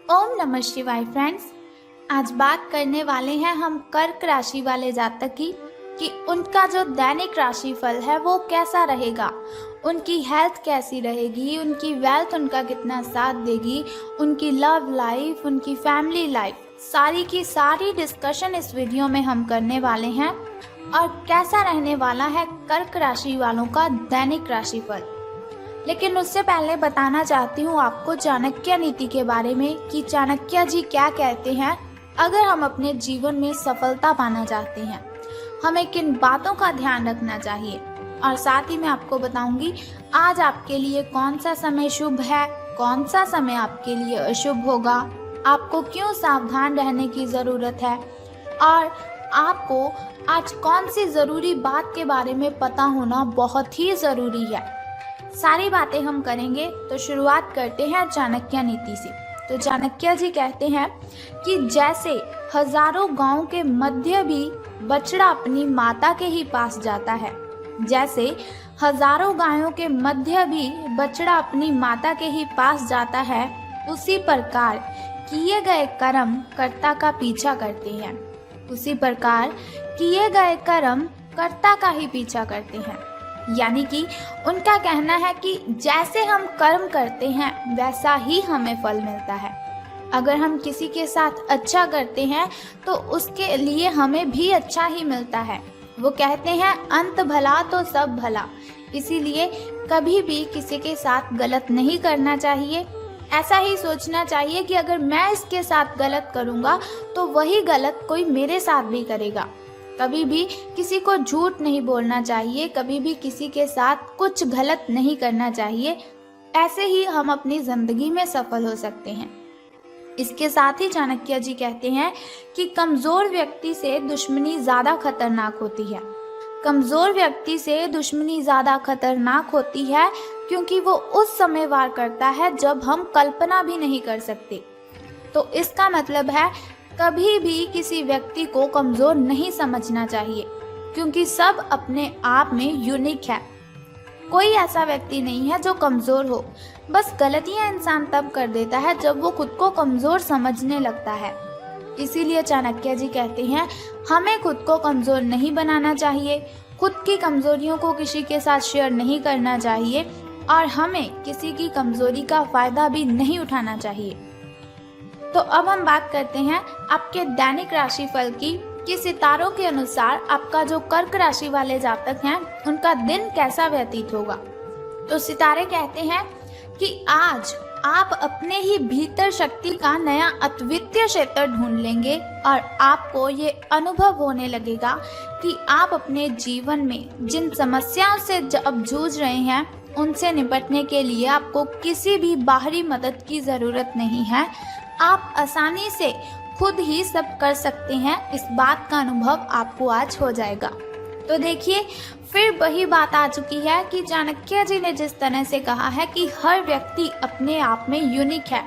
ओम नमः शिवाय फ्रेंड्स। आज बात करने वाले हैं हम कर्क राशि वाले जातक की कि उनका जो दैनिक राशिफल है वो कैसा रहेगा, उनकी हेल्थ कैसी रहेगी, उनकी वेल्थ उनका कितना साथ देगी, उनकी लव लाइफ, उनकी फैमिली लाइफ, सारी की सारी डिस्कशन इस वीडियो में हम करने वाले हैं। और कैसा रहने वाला है कर्क राशि वालों का दैनिक राशिफल। लेकिन उससे पहले बताना चाहती हूँ आपको चाणक्य नीति के बारे में कि चाणक्य जी क्या कहते हैं। अगर हम अपने जीवन में सफलता पाना चाहते हैं, हमें किन बातों का ध्यान रखना चाहिए, और साथ ही मैं आपको बताऊंगी आज आपके लिए कौन सा समय शुभ है, कौन सा समय आपके लिए अशुभ होगा, आपको क्यों सावधान रहने की ज़रूरत है, और आपको आज कौन सी ज़रूरी बात के बारे में पता होना बहुत ही ज़रूरी है। सारी बातें हम करेंगे। तो शुरुआत करते हैं चाणक्य नीति से। तो चाणक्य जी कहते हैं कि जैसे हजारों गांवों के मध्य भी बछड़ा अपनी माता के ही पास जाता है, जैसे हजारों गायों के मध्य भी बछड़ा अपनी माता के ही पास जाता है, उसी प्रकार किए गए कर्म कर्ता का पीछा करते हैं। उसी प्रकार किए गए कर्म कर्ता का ही पीछा करते हैं। यानी कि उनका कहना है कि जैसे हम कर्म करते हैं वैसा ही हमें फल मिलता है। अगर हम किसी के साथ अच्छा करते हैं तो उसके लिए हमें भी अच्छा ही मिलता है। वो कहते हैं अंत भला तो सब भला। इसीलिए कभी भी किसी के साथ गलत नहीं करना चाहिए। ऐसा ही सोचना चाहिए कि अगर मैं इसके साथ गलत करूँगा तो वही गलत कोई मेरे साथ भी करेगा। कभी भी किसी को झूठ नहीं बोलना चाहिए, कभी भी किसी के साथ कुछ गलत नहीं करना चाहिए। ऐसे ही हम अपनी जिंदगी में सफल हो सकते हैं। इसके साथ ही चाणक्य जी कहते हैं कि कमजोर व्यक्ति से दुश्मनी ज्यादा खतरनाक होती है। कमजोर व्यक्ति से दुश्मनी ज्यादा खतरनाक होती है क्योंकि वो उस समय वार करता है जब हम कल्पना भी नहीं कर सकते। तो इसका मतलब है कभी भी किसी व्यक्ति को कमज़ोर नहीं समझना चाहिए, क्योंकि सब अपने आप में यूनिक है। कोई ऐसा व्यक्ति नहीं है जो कमज़ोर हो। बस गलतियां इंसान तब कर देता है जब वो खुद को कमज़ोर समझने लगता है। इसीलिए चाणक्य जी कहते हैं हमें खुद को कमज़ोर नहीं बनाना चाहिए, खुद की कमज़ोरियों को किसी के साथ शेयर नहीं करना चाहिए, और हमें किसी की कमज़ोरी का फ़ायदा भी नहीं उठाना चाहिए। तो अब हम बात करते हैं आपके दैनिक राशिफल की कि सितारों के अनुसार आपका जो कर्क राशि वाले जातक हैं उनका दिन कैसा व्यतीत होगा। तो सितारे कहते हैं कि आज आप अपने ही भीतर शक्ति का नया अद्वितीय क्षेत्र ढूंढ लेंगे और आपको ये अनुभव होने लगेगा कि आप अपने जीवन में जिन समस्याओं से अब जूझ रहे हैं उनसे निपटने के लिए आपको किसी भी बाहरी मदद की ज़रूरत नहीं है। आप आसानी से खुद ही सब कर सकते हैं। इस बात का अनुभव आपको आज हो जाएगा। तो देखिए, फिर वही बात आ चुकी है कि चाणक्य जी ने जिस तरह से कहा है कि हर व्यक्ति अपने आप में यूनिक है,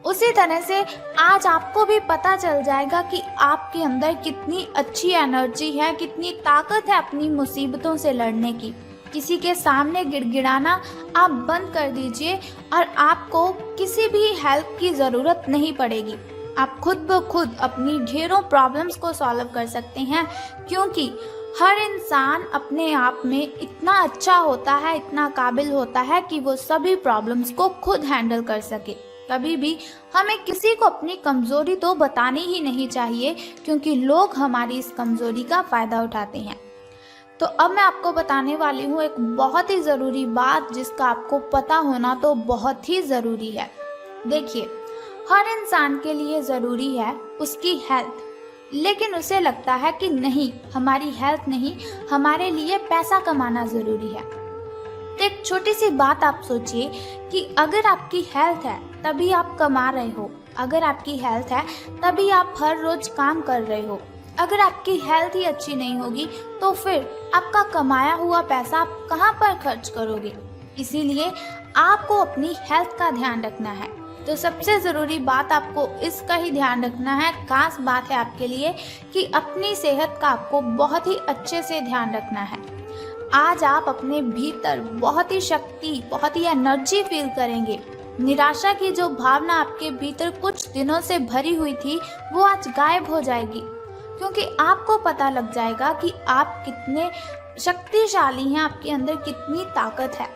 उसी तरह से आज आपको भी पता चल जाएगा कि आपके अंदर कितनी अच्छी एनर्जी है, कितनी ताकत है अपनी मुसीबतों से लड़ने की। किसी के सामने गिड़गिड़ाना आप बंद कर दीजिए और आपको किसी भी हेल्प की ज़रूरत नहीं पड़ेगी। आप खुद ब खुद अपनी ढेरों प्रॉब्लम्स को सॉल्व कर सकते हैं, क्योंकि हर इंसान अपने आप में इतना अच्छा होता है, इतना काबिल होता है कि वो सभी प्रॉब्लम्स को खुद हैंडल कर सके। कभी भी हमें किसी को अपनी कमज़ोरी तो बतानी ही नहीं चाहिए, क्योंकि लोग हमारी इस कमज़ोरी का फ़ायदा उठाते हैं। तो अब मैं आपको बताने वाली हूँ एक बहुत ही ज़रूरी बात जिसका आपको पता होना तो बहुत ही ज़रूरी है। देखिए, हर इंसान के लिए ज़रूरी है उसकी हेल्थ, लेकिन उसे लगता है कि नहीं, हमारी हेल्थ नहीं, हमारे लिए पैसा कमाना ज़रूरी है। तो एक छोटी सी बात आप सोचिए कि अगर आपकी हेल्थ है तभी आप कमा रहे हो, अगर आपकी हेल्थ है तभी आप हर रोज़ काम कर रहे हो। अगर आपकी हेल्थ ही अच्छी नहीं होगी तो फिर आपका कमाया हुआ पैसा आप कहाँ पर खर्च करोगे। इसीलिए आपको अपनी हेल्थ का ध्यान रखना है। तो सबसे ज़रूरी बात आपको इसका ही ध्यान रखना है, खास बात है आपके लिए कि अपनी सेहत का आपको बहुत ही अच्छे से ध्यान रखना है। आज आप अपने भीतर बहुत ही शक्ति, बहुत ही एनर्जी फील करेंगे। निराशा की जो भावना आपके भीतर कुछ दिनों से भरी हुई थी वो आज गायब हो जाएगी, क्योंकि आपको पता लग जाएगा कि आप कितने शक्तिशाली हैं, आपके अंदर कितनी ताकत है।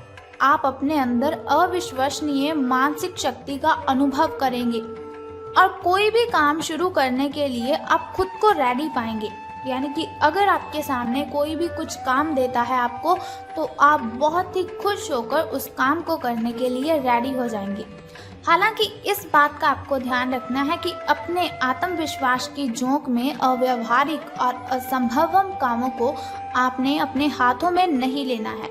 आप अपने अंदर अविश्वसनीय मानसिक शक्ति का अनुभव करेंगे और कोई भी काम शुरू करने के लिए आप खुद को रेडी पाएंगे। यानी कि अगर आपके सामने कोई भी कुछ काम देता है आपको, तो आप बहुत ही खुश होकर उस काम को करने के लिए रेडी हो जाएंगे। हालांकि इस बात का आपको ध्यान रखना है कि अपने आत्मविश्वास की झोंक में अव्यावहारिक और असंभव कामों को आपने अपने हाथों में नहीं लेना है।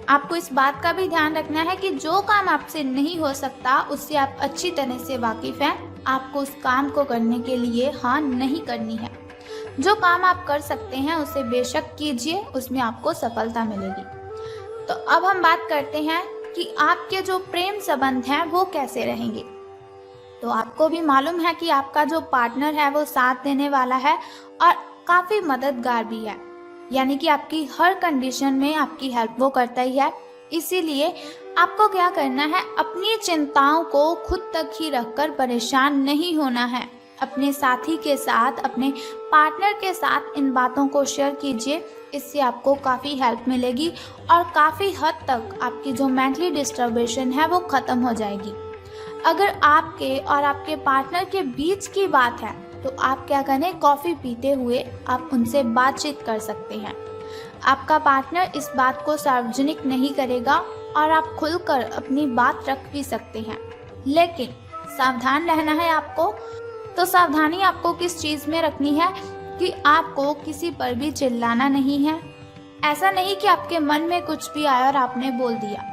आपको इस बात का भी ध्यान रखना है कि जो काम आपसे नहीं हो सकता, उससे आप अच्छी तरह से वाकिफ हैं, आपको उस काम को करने के लिए हाँ नहीं करनी है। जो काम आप कर सकते हैं उसे बेशक कीजिए, उसमें आपको सफलता मिलेगी। तो अब हम बात करते हैं कि आपके जो प्रेम संबंध हैं वो कैसे रहेंगे। तो आपको भी मालूम है कि आपका जो पार्टनर है वो साथ देने वाला है और काफ़ी मददगार भी है, यानी कि आपकी हर कंडीशन में आपकी हेल्प वो करता ही है। इसीलिए आपको क्या करना है, अपनी चिंताओं को खुद तक ही रखकर परेशान नहीं होना है। अपने साथी के साथ, अपने पार्टनर के साथ इन बातों को शेयर कीजिए, इससे आपको काफ़ी हेल्प मिलेगी और काफ़ी हद तक आपकी जो मेंटली डिस्टर्बेशन है वो ख़त्म हो जाएगी। अगर आपके और आपके पार्टनर के बीच की बात है तो आप क्या करें, कॉफ़ी पीते हुए आप उनसे बातचीत कर सकते हैं। आपका पार्टनर इस बात को सार्वजनिक नहीं करेगा और आप खुलकर अपनी बात रख भी सकते हैं, लेकिन सावधान रहना है आपको। तो सावधानी आपको किस चीज़ में रखनी है कि आपको किसी पर भी चिल्लाना नहीं है। ऐसा नहीं कि आपके मन में कुछ भी आया और आपने बोल दिया।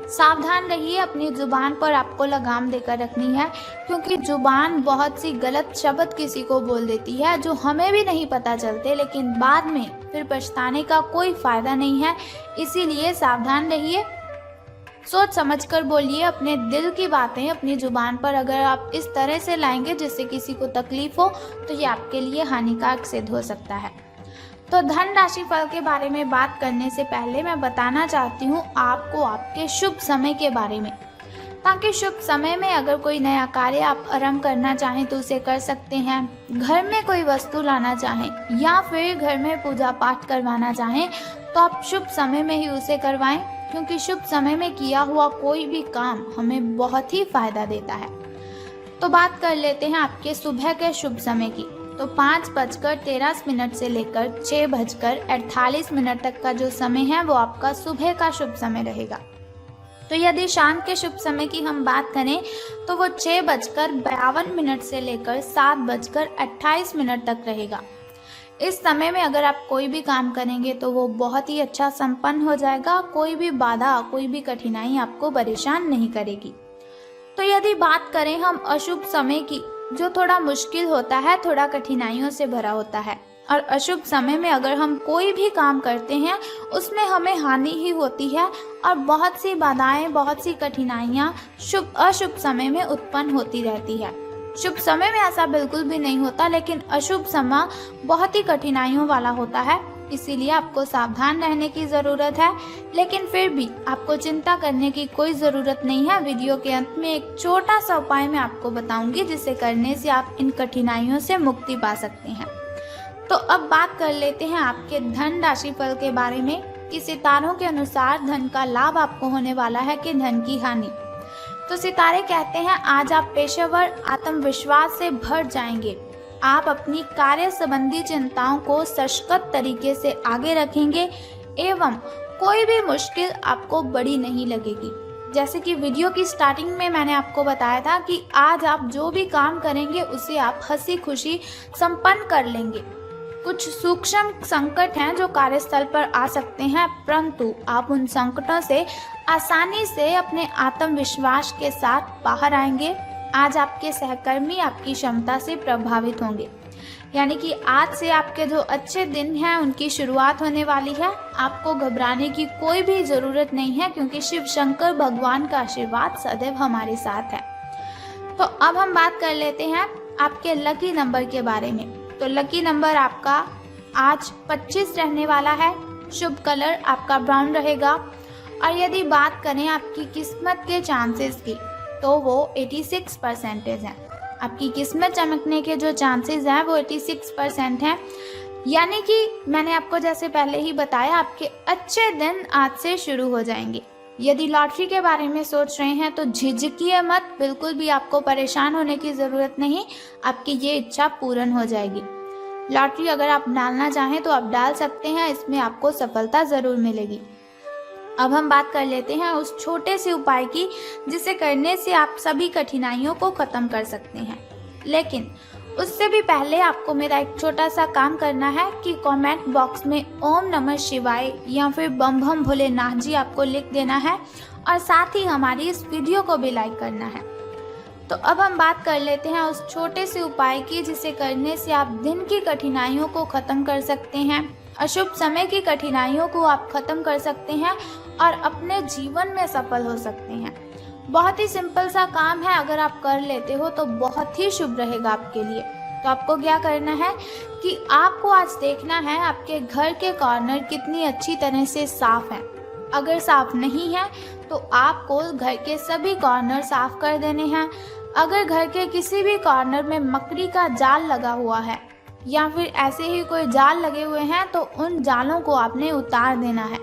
सावधान रहिए, अपनी जुबान पर आपको लगाम देकर रखनी है, क्योंकि जुबान बहुत सी गलत शब्द किसी को बोल देती है जो हमें भी नहीं पता चलते, लेकिन बाद में फिर पछताने का कोई फ़ायदा नहीं है। इसीलिए सावधान रहिए, सोच समझकर बोलिए अपने दिल की बातें अपनी जुबान पर। अगर आप इस तरह से लाएंगे जिससे किसी को तकलीफ हो तो ये आपके लिए हानिकारक सिद्ध हो सकता है। तो धन राशि फल के बारे में बात करने से पहले मैं बताना चाहती हूँ आपको आपके शुभ समय के बारे में, ताकि शुभ समय में अगर कोई नया कार्य आप आरंभ करना चाहें तो उसे कर सकते हैं। घर में कोई वस्तु लाना चाहें या फिर घर में पूजा पाठ करवाना चाहें तो आप शुभ समय में ही उसे करवाएं, क्योंकि शुभ समय में किया हुआ कोई भी काम हमें बहुत ही फायदा देता है। तो बात कर लेते हैं आपके सुबह के शुभ समय की। तो 5:13 से लेकर 6:48 तक का जो समय है वो आपका सुबह का शुभ समय रहेगा। तो यदि शाम के शुभ समय की हम बात करें तो वो 6:52 से लेकर 7:28 तक रहेगा। इस समय में अगर आप कोई भी काम करेंगे तो वो बहुत ही अच्छा संपन्न हो जाएगा। कोई भी बाधा, कोई भी कठिनाई आपको परेशान नहीं करेगी। तो यदि बात करें हम अशुभ समय की, जो थोड़ा मुश्किल होता है, थोड़ा कठिनाइयों से भरा होता है, और अशुभ समय में अगर हम कोई भी काम करते हैं उसमें हमें हानि ही होती है और बहुत सी बाधाएं, बहुत सी कठिनाइयाँ अशुभ समय में उत्पन्न होती रहती है। शुभ समय में ऐसा बिल्कुल भी नहीं होता, लेकिन अशुभ समय बहुत ही कठिनाइयों वाला होता है। इसीलिए आपको सावधान रहने की ज़रूरत है, लेकिन फिर भी आपको चिंता करने की कोई ज़रूरत नहीं है। वीडियो के अंत में एक छोटा सा उपाय मैं आपको बताऊंगी, जिसे करने से आप इन कठिनाइयों से मुक्ति पा सकते हैं। तो अब बात कर लेते हैं आपके धन राशि फल के बारे में कि सितारों के अनुसार धन का लाभ आपको होने वाला है कि धन की हानि। तो सितारे कहते हैं आज आप पेशेवर आत्मविश्वास से भर जाएंगे। आप अपनी कार्य संबंधी चिंताओं को सशक्त तरीके से आगे रखेंगे एवं कोई भी मुश्किल आपको बड़ी नहीं लगेगी। जैसे कि वीडियो की स्टार्टिंग में मैंने आपको बताया था कि आज आप जो भी काम करेंगे उसे आप हंसी खुशी संपन्न कर लेंगे। कुछ सूक्ष्म संकट हैं जो कार्यस्थल पर आ सकते हैं, परंतु आप उन संकटों से आसानी से अपने आत्मविश्वास के साथ बाहर आएंगे। आज आपके सहकर्मी आपकी क्षमता से प्रभावित होंगे, यानी कि आज से आपके जो अच्छे दिन हैं उनकी शुरुआत होने वाली है। आपको घबराने की कोई भी ज़रूरत नहीं है, क्योंकि शिव शंकर भगवान का आशीर्वाद सदैव हमारे साथ है। तो अब हम बात कर लेते हैं आपके लकी नंबर के बारे में। तो लकी नंबर आपका आज 25 रहने वाला है। शुभ कलर आपका ब्राउन रहेगा और यदि बात करें आपकी किस्मत के चांसेस की, तो वो 86% हैं। आपकी किस्मत चमकने के जो चांसेस हैं वो 86% हैं। यानी कि मैंने आपको जैसे पहले ही बताया, आपके अच्छे दिन आज से शुरू हो जाएंगे। यदि लॉटरी के बारे में सोच रहे हैं तो झिझकिए मत, बिल्कुल भी आपको परेशान होने की ज़रूरत नहीं, आपकी ये इच्छा पूर्ण हो जाएगी। लॉटरी अगर आप डालना चाहें तो आप डाल सकते हैं, इसमें आपको सफलता ज़रूर मिलेगी। अब हम बात कर लेते हैं उस छोटे से उपाय की जिसे करने से आप सभी कठिनाइयों को ख़त्म कर सकते हैं। लेकिन उससे भी पहले आपको मेरा एक छोटा सा काम करना है कि कमेंट बॉक्स में ओम नमः शिवाय या फिर बम बम भोलेनाथ जी आपको लिख देना है और साथ ही हमारी इस वीडियो को भी लाइक करना है। तो अब हम बात कर लेते हैं उस छोटे से उपाय की जिसे करने से आप दिन की कठिनाइयों को ख़त्म कर सकते हैं, अशुभ समय की कठिनाइयों को आप ख़त्म कर सकते हैं और अपने जीवन में सफल हो सकते हैं। बहुत ही सिंपल सा काम है, अगर आप कर लेते हो तो बहुत ही शुभ रहेगा आपके लिए। तो आपको क्या करना है कि आपको आज देखना है आपके घर के कॉर्नर कितनी अच्छी तरह से साफ हैं। अगर साफ नहीं है तो आपको घर के सभी कॉर्नर साफ कर देने हैं। अगर घर के किसी भी कॉर्नर में मकड़ी का जाल लगा हुआ है या फिर ऐसे ही कोई जाल लगे हुए हैं तो उन जालों को आपने उतार देना है।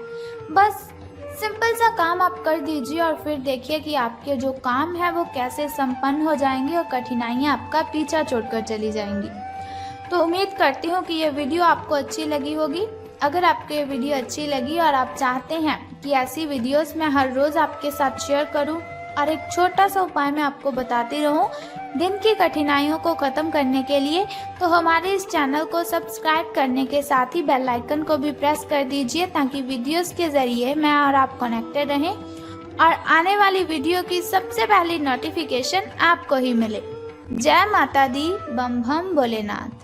बस सिंपल सा काम आप कर दीजिए और फिर देखिए कि आपके जो काम है वो कैसे संपन्न हो जाएंगे और कठिनाइयाँ आपका पीछा छोड़कर चली जाएंगी। तो उम्मीद करती हूँ कि ये वीडियो आपको अच्छी लगी होगी। अगर आपको ये वीडियो अच्छी लगी और आप चाहते हैं कि ऐसी वीडियोस मैं हर रोज़ आपके साथ शेयर करूं और एक छोटा सा उपाय मैं आपको बताती रहूं दिन की कठिनाइयों को ख़त्म करने के लिए, तो हमारे इस चैनल को सब्सक्राइब करने के साथ ही बेल आइकन को भी प्रेस कर दीजिए ताकि वीडियोस के ज़रिए मैं और आप कनेक्टेड रहें और आने वाली वीडियो की सबसे पहली नोटिफिकेशन आपको ही मिले। जय माता दी, बम बम भोलेनाथ।